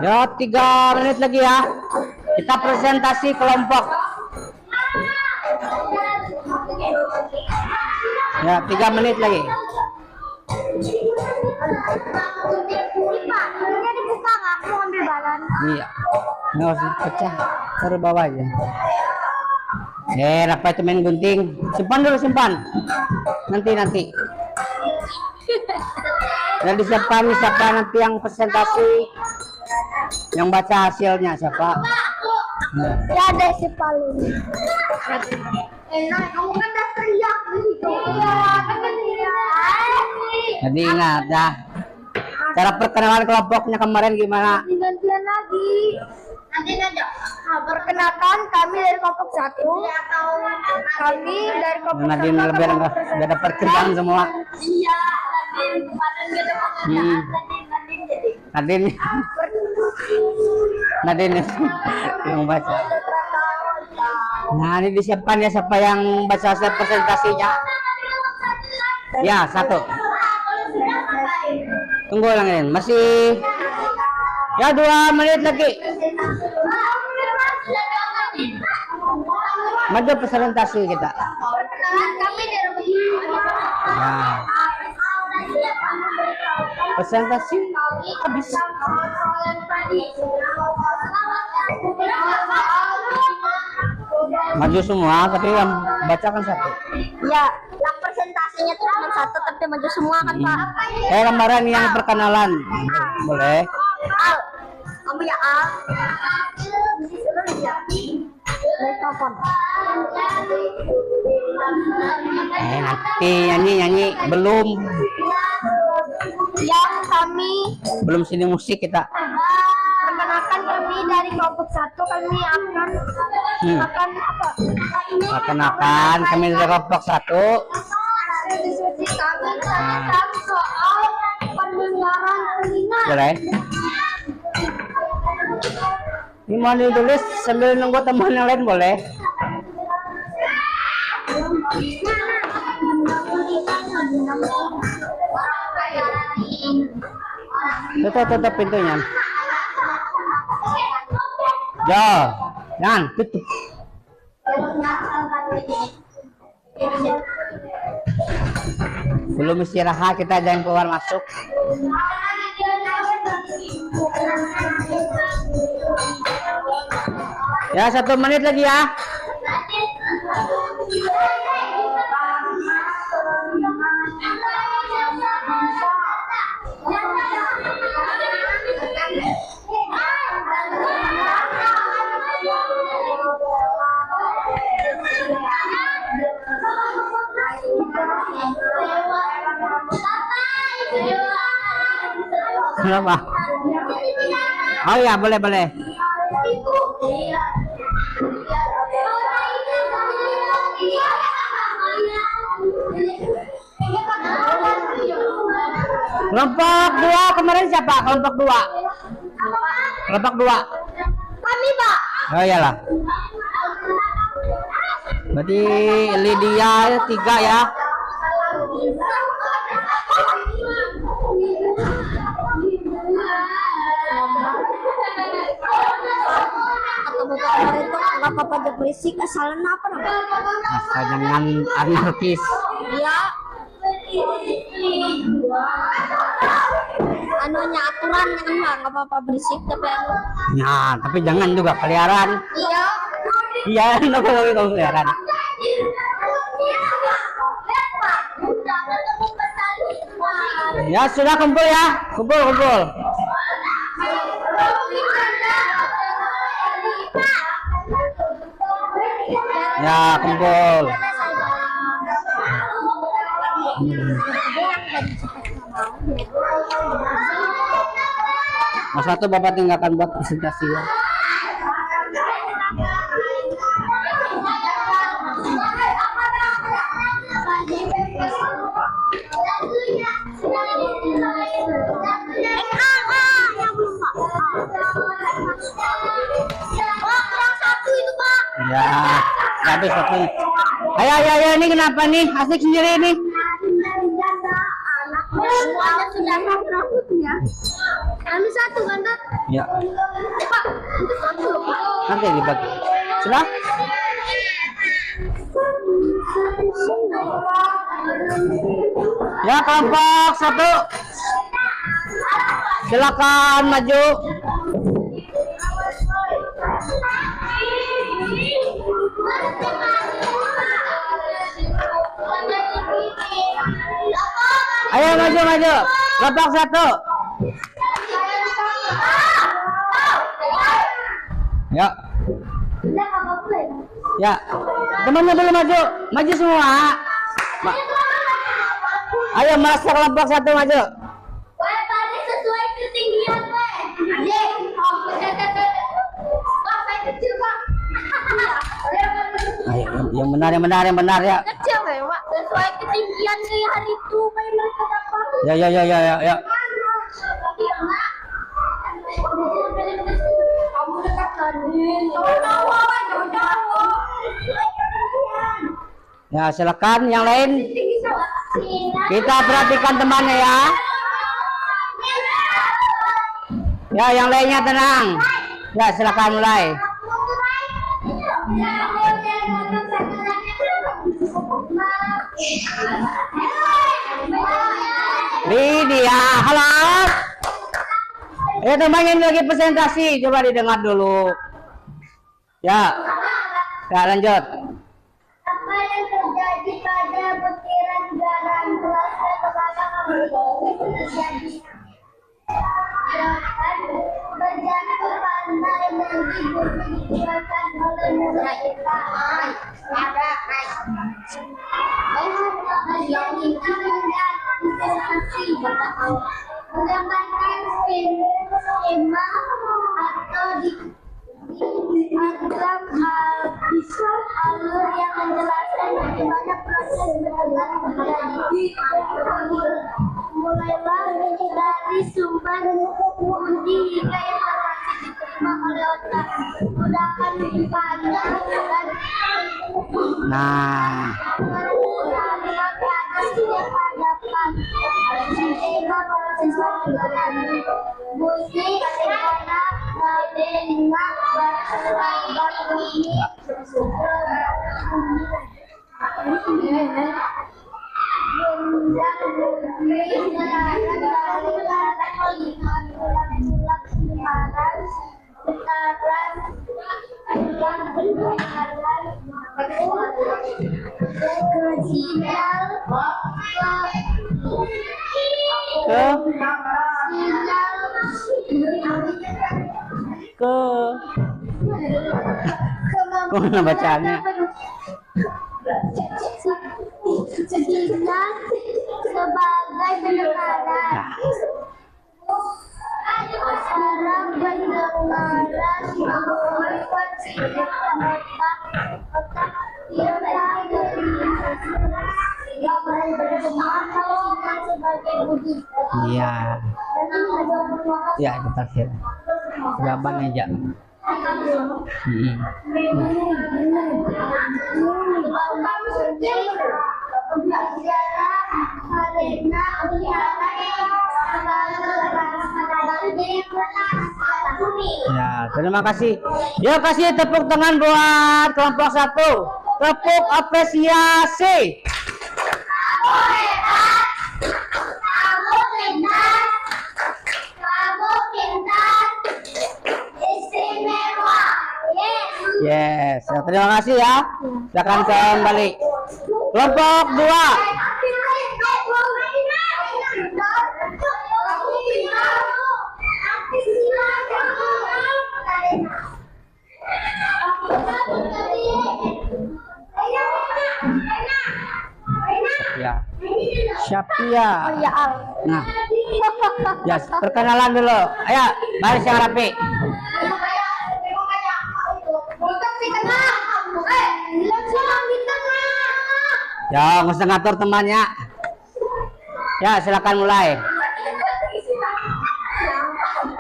Ya, 3 menit lagi ya. Kita presentasi kelompok. Ya, 3 menit lagi. Pak, ini dibuka nggak? Aku mau ambil balon. Iya. Nggak usah pecah. Taruh bawah aja. Apa itu main gunting? Simpan dulu, simpan. Nanti. Dan disiapkan siapa nanti yang presentasi, yang baca hasilnya siapa? Ya ada si Paling. Enak, kamu kan udah teriak di situ. Jadi ingat dah. Cara perkenalan kelompoknya kemarin gimana? Gantian lagi. Nanti aja. Perkenalkan kami dari kelompok 1. Kami dari kelompok Nadine lebih enggak dapat kerjaan semua. Iya, Nadine kemarin kita pekerjaan Nadine yang baca. Nah, ini disiapkan ya siapa yang baca hasil presentasinya. Ya, 1. Tunggu lang ini. Masih ya 2 menit lagi. Maju presentasi kita. Perkenalan kami dari Nah, presentasi habis. Maju semua, tapi yang bacakan 1. Ya, yang presentasinya tuh cuma 1 tapi maju semua kan Pak. Gambaran yang perkenalan. Boleh. Al, kamu ya Al. Dari telepon. Nanti nyanyi belum Yang kami sini musik kita. perkenalkan kami dari kelompok 1 kami akan apa? Perkenalkan kami dari kelompok 1. Diskusi kami tentang soal pendengaran telinga. Boleh. Ini mau ditulis sambil nunggu teman yang lain boleh. Tutup pintunya. Jangan tutup. Belum istirahat, kita jangan keluar masuk. Ya, 1 menit lagi ya. Kenapa? Oh ya, boleh boleh. Kelompok 2 kemarin siapa? Kelompok 2. Kelompok 2. Kami, Pak. Oh iyalah. Berarti Lydia 3 ya. Atau bapak kemarin tuh nggak apa-apa aja berisik, asalan apa namanya? Asal jangan anarkis. Ya. Anunya aturan kan nggak apa-apa berisik tapi Nah, tapi jangan juga keliaran. iya. Iya, enggak boleh kalau keliaran. Ya sudah kumpul ya, kumpul kumpul. Ya kumpul. Mas satu bapak tinggalkan buat presentasi ya. Ya, habis waktu. Ayo, ayo, ayo, ini kenapa nih? Asik sendiri nih. Semuanya sudah rambutnya. Kami satu kan, Dok? Ya, Pak, itu satu, Pak. nanti dibagi. Sudah? Ya, kelompok 1. Silakan maju. Ayo maju maju. Kelompok 1. Ya. Ya. Temannya belum maju. Maju semua. Ayo masuk kelompok 1 maju. Sesuai ketinggian, Pak. Pak, saya kecil, Pak. Ayo, yang benar ya. Kecil ya, Pak. Sesuai ketinggian dari hari itu, Pak, mereka dapat. Ya ya ya ya ya. Ya. Kamu dekat tadi. Ya, silakan yang lain. Kita perhatikan temannya ya. Ya, yang lainnya tenang. Ya, silakan mulai. Lydia, halo. Temannya lagi presentasi, coba didengar dulu. Ya, ya lanjut. Apa yang terjadi pada butiran garam kelasnya kepada terjadi gerakan berjatuh pandai nanti bumi dikeluarkan oleh mereka. Yang itu dan investasi menggambarkan skema atau diagram alur yang menjelaskan bagaimana proses gerakan terjadi. Mulailah dari sumber budi hingga informasi diterima oleh otak. Mudahkan dipandang dan Nah, musik anak badenga bersuai Mana bacaannya? Sinyal sebagai pendengaran. Sekarang pendengaran membuat otak sebagai budi. Iya. Ya, itu terakhir. Jawaban aja. Ya, terima kasih. Ya, kasih tepuk tangan buat kelompok 1. Tepuk apresiasi. Yes, ya, terima kasih ya. Silakan kembali. Kelompok 2. Ya. Syapia. Nah. Ya, perkenalan dulu. Ayo, baris yang rapi. Ya, nggak usah ngatur temannya. Ya, silakan mulai.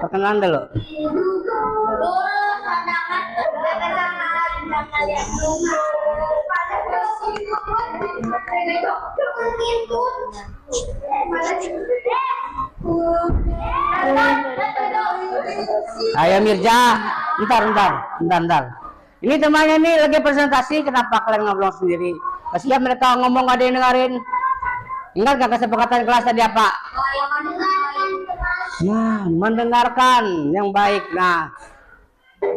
Perkenalan dulu. Ayo Mirja, bentar. Ini temannya nih lagi presentasi, kenapa kalian ngobrol sendiri? Kasihan mereka ngomong gak ada yang dengerin. Ingat gak kesepakatan kelas tadi apa? Nah, mendengarkan yang baik. Nah,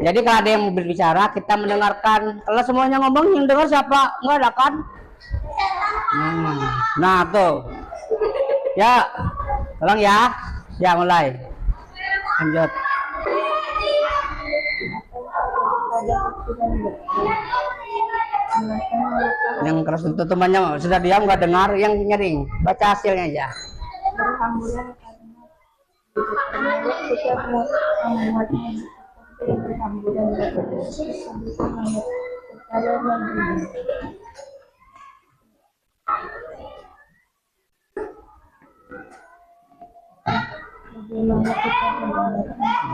jadi kalau ada yang mau berbicara, kita mendengarkan. Kalau semuanya ngomong, yang dengar siapa? Enggak ada kan? Nah tuh. Ya, tolong ya. Ya, mulai. Lanjut. Yang keras itu temannya sudah diam nggak dengar, yang nyaring baca hasilnya aja.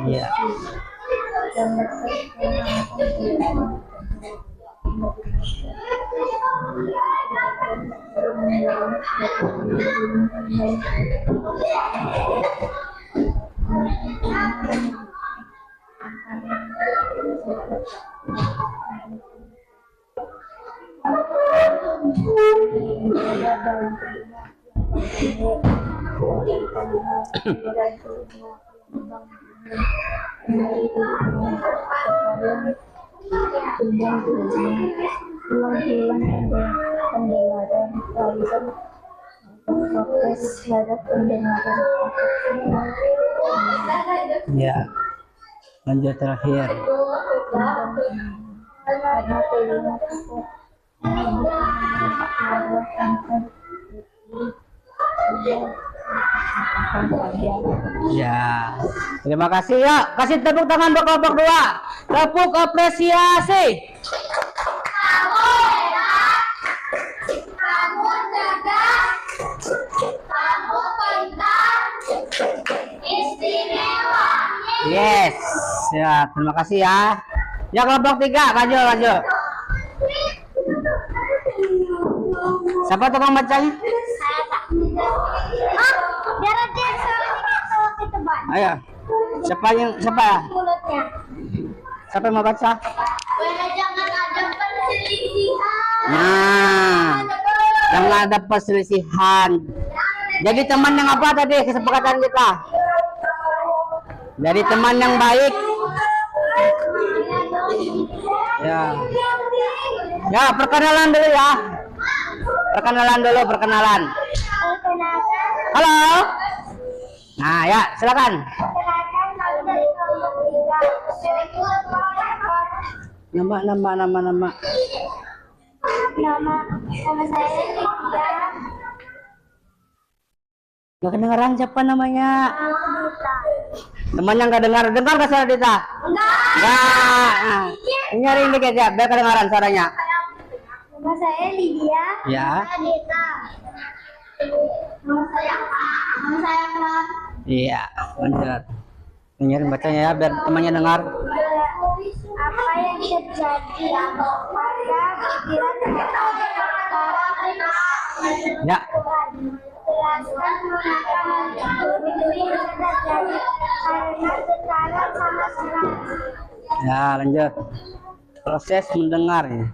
Iya. Ya, lanjut terakhir. Ya, terima kasih ya. Kasih tepuk tangan buat kelompok 2. Tepuk apresiasi. Kamu hebat, kamu cerdas, kamu pintar, istimewa. Yes, ya terima kasih ya. Ya kelompok 3, maju. Siapa tukang bacanya? Biar dia kalau kita baca. Ayo, siapa? Mulutnya. Siapa yang mau baca? Jangan ada perselisihan. Nah, Jangan ada perselisihan. Jadi teman yang apa tadi kesepakatan kita? Jadi teman yang baik. Ya. Ya, perkenalan dulu ya. Perkenalan dulu, perkenalan. Halo. Nah, ya, silakan. Nama. Nama saya Lydia. Gak kedengeran siapa namanya? Dita. Temannya nggak dengar gak suara Dita? Enggak. Nah, nyariin dikit ya, biar kedengaran suaranya. Nama saya Lydia. Ya. Dita. Nama saya Kak. Iya, lanjut. Dengerin bacanya ya, biar temannya dengar. Apa yang terjadi pada pikiran sekarang? Ya. Jelaskan mengapa hal itu bisa terjadi karena sekarang sangat keras. Ya, lanjut. Proses mendengarnya.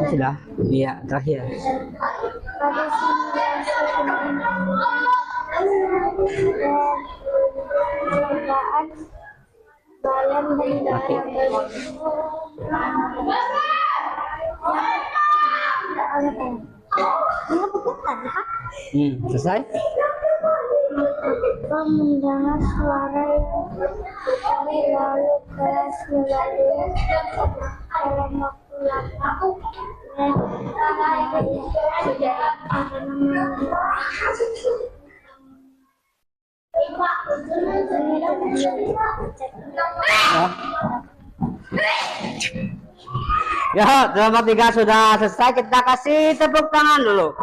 Sudah? Iya, terakhir. Pada 19 balon Selesai? mendengar suara yang lalu keras melalui dalam waktu lama. Ya, drama 3 sudah selesai. Kita kasih tepuk tangan dulu.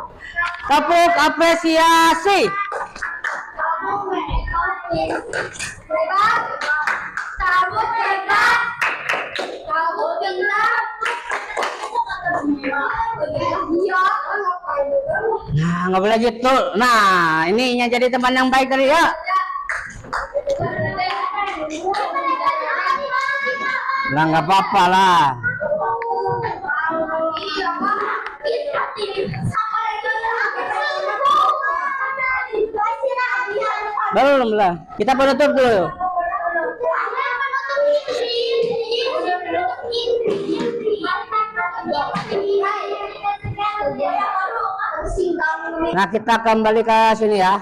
Tepuk apresiasi. Nah, nggak boleh gitu. Nah, ini yang jadi teman yang baik tadi ya. Lah, nggak apa-apa lah. Belum lah. Kita penutup dulu. Nah, kita kembali ke sini ya.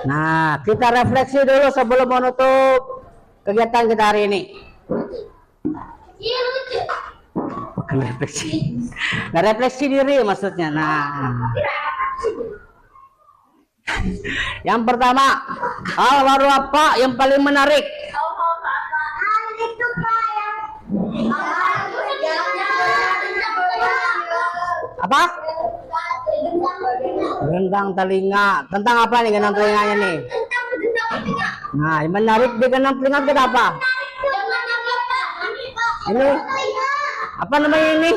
Nah, kita refleksi dulu sebelum menutup kegiatan kita hari ini. Bukan refleksi. Nah, refleksi diri maksudnya. Nah, yang pertama, hal baru apa yang paling menarik? Apa? Gendang telinga. Tentang apa nih gendang telinganya nih? Nah, yang menarik di gendang telinga kita apa? Ini apa namanya ini?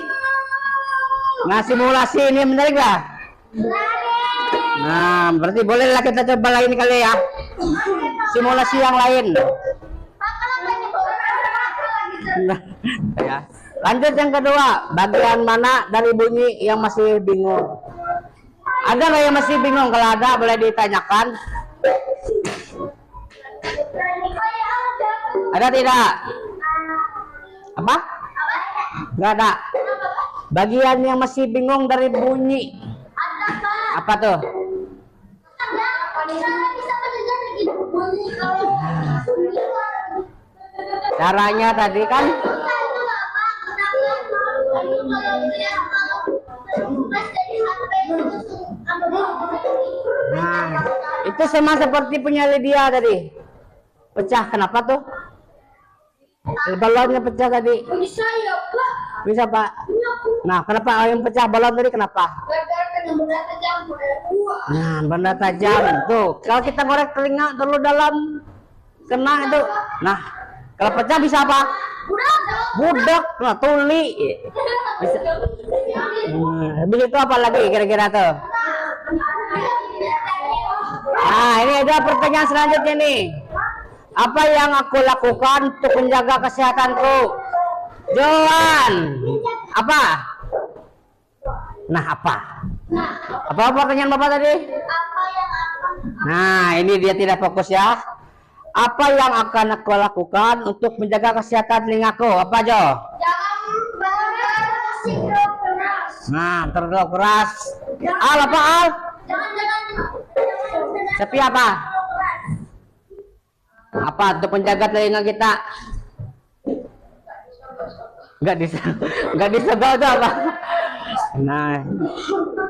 Nah, simulasi ini menarik lah. Nah, berarti bolehlah kita coba lain kali ya. Simulasi yang lain. Nah, ya. Lanjut yang kedua, bagian mana dari bunyi yang masih bingung? Ada nggak yang masih bingung? Kalau ada, boleh ditanyakan. Ada tidak? Apa? Nggak ada. Bagian yang masih bingung dari bunyi. Apa tuh? Caranya tadi kan? Nah, itu sama seperti punya Lydia tadi. Pecah, kenapa tuh? Balonnya pecah tadi. Bisa ya, Pak. Bisa, Pak. Nah, kenapa yang pecah balon tadi kenapa? Gara-gara kena benda tajam. Nah, benda tajam tuh. Kalau kita ngorek telinga terlalu dalam, kena itu. Nah, kalau pecah bisa apa? Budak, nah tuli. Bisa. Habis itu apa lagi kira-kira tuh? Nah, ini ada pertanyaan selanjutnya nih. Apa yang aku lakukan untuk menjaga kesehatanku? Joan, apa? Nah, apa? Apa pertanyaan Bapak tadi? Nah, ini dia tidak fokus ya. Apa yang akan aku lakukan untuk menjaga kesehatan telingaku? Apa, Jo? Nah, terlalu keras. Al, apa Al? Sepi apa? Apa untuk menjaga telinga kita? Nggak disegel itu apa? Nah,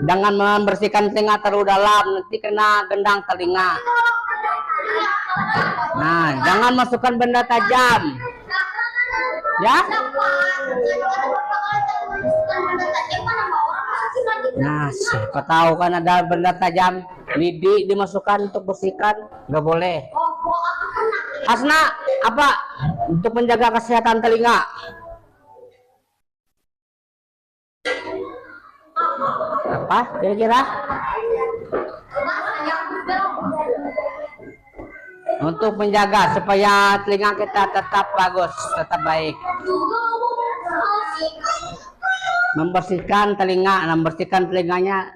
jangan membersihkan telinga terlalu dalam, nanti kena gendang telinga. Nah, jangan masukkan benda tajam. Ya? Nah, siapa tahu kan ada benda tajam, lidi dimasukkan untuk bersihkan, nggak boleh. Hasna, apa untuk menjaga kesehatan telinga? Apa kira-kira? Untuk menjaga supaya telinga kita tetap bagus, tetap baik. Membersihkan telinganya.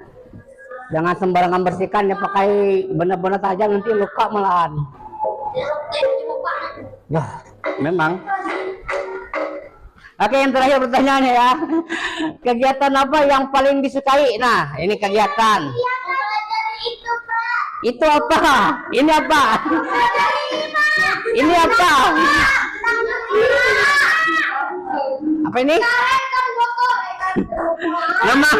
Jangan sembarangan bersihkan, ya pakai benda-benda tajam nanti luka malahan. Ya, memang. Oke, yang terakhir pertanyaannya ya. Kegiatan apa yang paling disukai? Nah, ini kegiatan. Itu apa? Ini apa? Ini apa? Apa ini? Nama.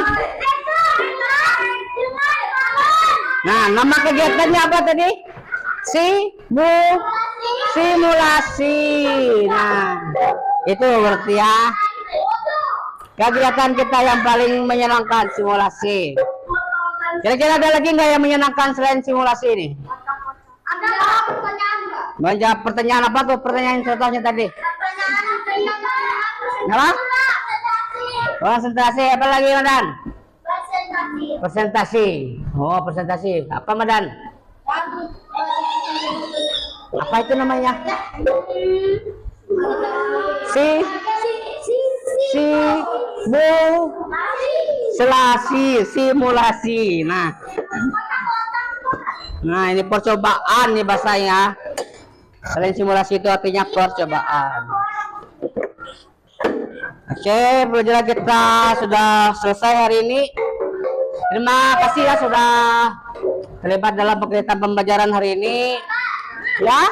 Nah, nama kegiatannya apa tadi? Simulasi. Nah, itu berarti ya. Kegiatan kita yang paling menyenangkan simulasi. Kira-kira ada lagi nggak yang menyenangkan selain simulasi ini? Ada pertanyaan nggak? Menjawab pertanyaan apa tuh? Pertanyaan contohnya tadi. Apa? Konsentrasi. Apa lagi, Madan? Presentasi. Oh, presentasi. Apa, Madan? Apa itu namanya? Simulasi. Nah, ini percobaan nih bahasanya. Selain simulasi itu artinya percobaan. Oke, pelajaran kita sudah selesai hari ini. Terima kasih ya sudah terlibat dalam kegiatan pembelajaran hari ini. Ya.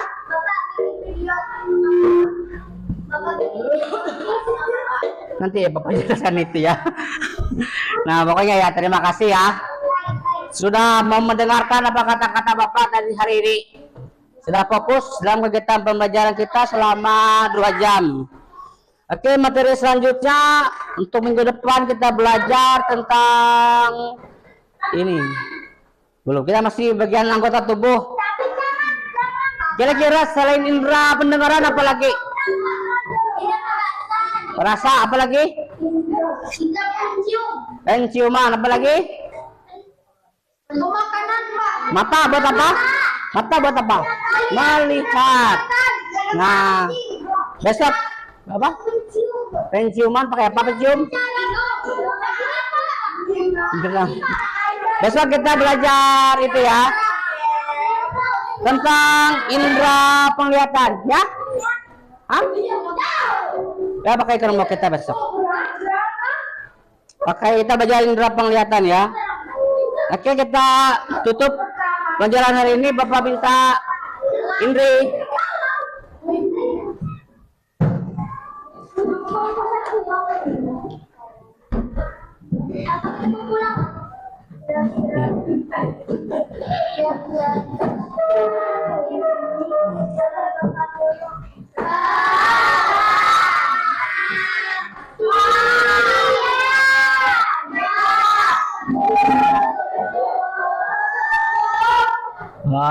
Nanti ya Bapak jelaskan itu ya. Nah, pokoknya ya terima kasih ya sudah mau mendengarkan apa kata-kata Bapak tadi hari ini. Sudah fokus dalam kegiatan pembelajaran kita selama 2 jam. Oke, materi selanjutnya untuk minggu depan kita belajar tentang ini. Belum, kita masih bagian anggota tubuh. Kira-kira selain indera pendengaran apa lagi? Rasa apa lagi? Penciuman apa lagi? Mata buat apa? Mata buat apa? Melihat. Nah, besok apa? Penciuman pakai apa pencium? Besok kita belajar itu ya tentang indera penglihatan ya. Hah? Ya pakai ke rumah kita besok. Pakai kita belajar indera penglihatan ya. Oke, kita tutup pelajaran hari ini. Bapak minta Indri.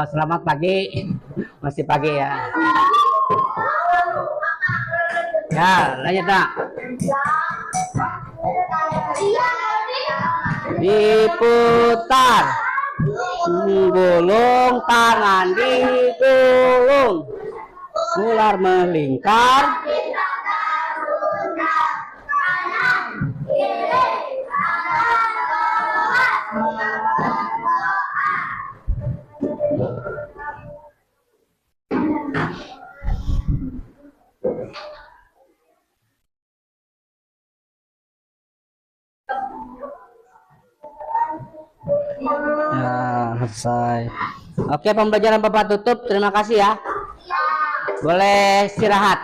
Selamat pagi Masih pagi ya. Ya, lanjut nak. Diputar. Gulung tangan digulung. Ular melingkar. Ya, selesai. Oke, pembelajaran Bapak tutup. Terima kasih ya. Boleh istirahat.